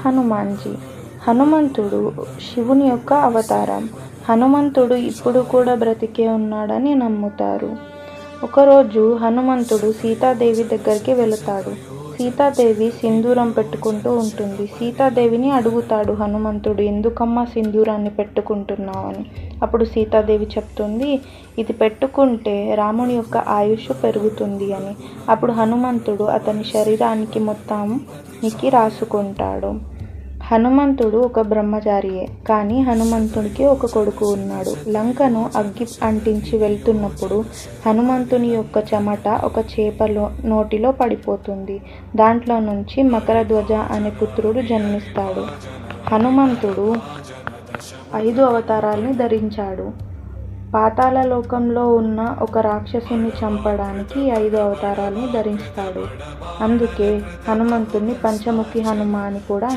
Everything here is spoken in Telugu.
హనుమాన్జీ. హనుమంతుడు శివుని యొక్క అవతారం. హనుమంతుడు ఇప్పుడు కూడా బ్రతికే ఉన్నాడని నమ్ముతారు. ఒకరోజు హనుమంతుడు సీతాదేవి దగ్గరికి వెళతాడు. సీతాదేవి సింధూరం పెట్టుకుంటూ ఉంటుంది. సీతాదేవిని అడుగుతాడు హనుమంతుడు, ఎందుకమ్మా సింధూరాన్ని పెట్టుకుంటున్నావని. అప్పుడు సీతాదేవి చెప్తుంది, ఇది పెట్టుకుంటే రాముని యొక్క ఆయుష్ పెరుగుతుంది అని. అప్పుడు హనుమంతుడు అతని శరీరానికి మొత్తానికి రాసుకుంటాడు. హనుమంతుడు ఒక బ్రహ్మచారియే, కానీ హనుమంతుడికి ఒక కొడుకు ఉన్నాడు. లంకను అగ్గి అంటించి వెళ్తున్నప్పుడు హనుమంతుని యొక్క చెమట ఒక చేప నోటిలో పడిపోతుంది. దాంట్లో నుంచి మకరధ్వజ అనే పుత్రుడు జన్మిస్తాడు. హనుమంతుడు 5 అవతారాల్ని ధరించాడు. పాతాళలోకంలో ఉన్న ఒక రాక్షసుని చంపడానికి 5 అవతారాల్ని ధరిస్తాడు. అందుకే హనుమంతుణ్ణి పంచముఖి హనుమ అని కూడా